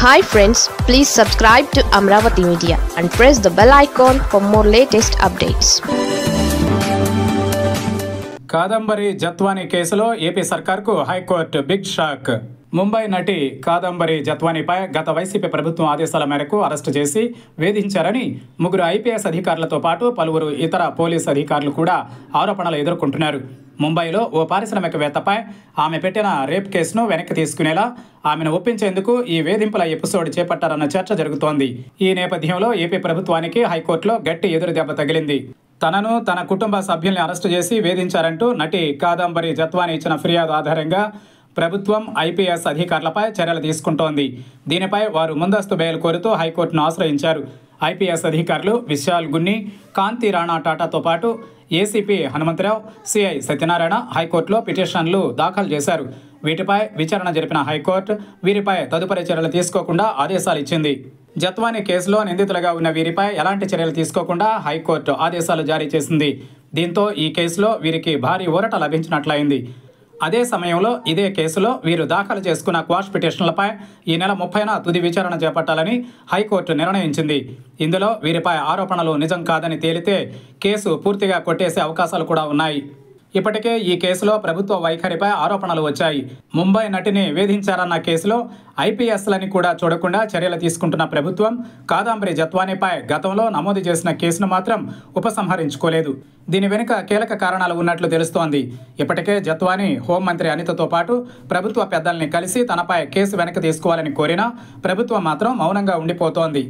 Hi friends, please subscribe to Amravati Media and press the bell icon for more latest updates. Kadambari Jatwani కేసులో AP సర్కార్కు high court big shock. Mumbai నటి కాదంబరి జత్వానీపై గత YCP ప్రభుత్వం ఆదేశాల మేరకు అరెస్టు చేసి వేధించారని ముగ్గురు ఐపీఎస్ అధికారులతో పాటు పలువురు ఇతర పోలీసు అధికారులు కూడా ఆరోపణలు ఎదుర్కొంటున్నారు. ముంబైలో ఓ పారిశ్రామికవేత్తపై ఆమె పెట్టిన రేప్ కేసును వెనక్కి తీసుకునేలా ఆమెను ఒప్పించేందుకు ఈ వేధింపుల ఎపిసోడ్ చేపట్టారన్న చర్చ జరుగుతోంది. ఈ నేపథ్యంలో ఏపీ ప్రభుత్వానికి హైకోర్టులో గట్టి ఎదురుదెబ్బ తగిలింది. తనను తన కుటుంబ సభ్యుల్ని అరెస్టు చేసి వేధించారంటూ నటి కాదంబరి జత్వానీ ఇచ్చిన ఫిర్యాదు ఆధారంగా ప్రభుత్వం ఐపీఎస్ అధికారులపై చర్యలు తీసుకుంటోంది. దీనిపై వారు ముందస్తు బెయిల్ కోరుతూ హైకోర్టును ఆశ్రయించారు. ఐపీఎస్ అధికారులు విశాల్ గున్ని, కాంతి రాణా టాటాతో పాటు ఏసీపీ హనుమంతరావు, సిఐ సత్యనారాయణ హైకోర్టులో పిటిషన్లు దాఖలు చేశారు. వీటిపై విచారణ జరిపిన హైకోర్టు వీరిపై తదుపరి చర్యలు తీసుకోకుండా ఆదేశాలు ఇచ్చింది. జత్వానీ కేసులో నిందితులుగా ఉన్న వీరిపై ఎలాంటి చర్యలు తీసుకోకుండా హైకోర్టు ఆదేశాలు జారీ చేసింది. దీంతో ఈ కేసులో వీరికి భారీ ఊరట లభించినట్లయింది. అదే సమయంలో ఇదే కేసులో వీరు దాఖలు చేసుకున్న క్వాష్ పిటిషన్లపై ఈ నెల 30న తుది విచారణ చేపట్టాలని హైకోర్టు నిర్ణయించింది. ఇందులో వీరిపై ఆరోపణలు నిజం కాదని తేలితే కేసు పూర్తిగా కొట్టేసే అవకాశాలు కూడా ఉన్నాయి. ఇప్పటికే ఈ కేసులో ప్రభుత్వ వైఖరిపై ఆరోపణలు వచ్చాయి. ముంబై నటిని వేధించారన్న కేసులో ఐపీఎస్లని కూడా చూడకుండా చర్యలు తీసుకుంటున్న ప్రభుత్వం కాదంబరి జత్వానీపై గతంలో నమోదు చేసిన కేసును మాత్రం ఉపసంహరించుకోలేదు. దీని వెనుక కీలక కారణాలు ఉన్నట్లు తెలుస్తోంది. ఇప్పటికే జత్వానీ హోంమంత్రి అనితతో పాటు ప్రభుత్వ పెద్దల్ని కలిసి తనపై కేసు వెనక్కి తీసుకోవాలని కోరినా ప్రభుత్వం మాత్రం మౌనంగా ఉండిపోతోంది.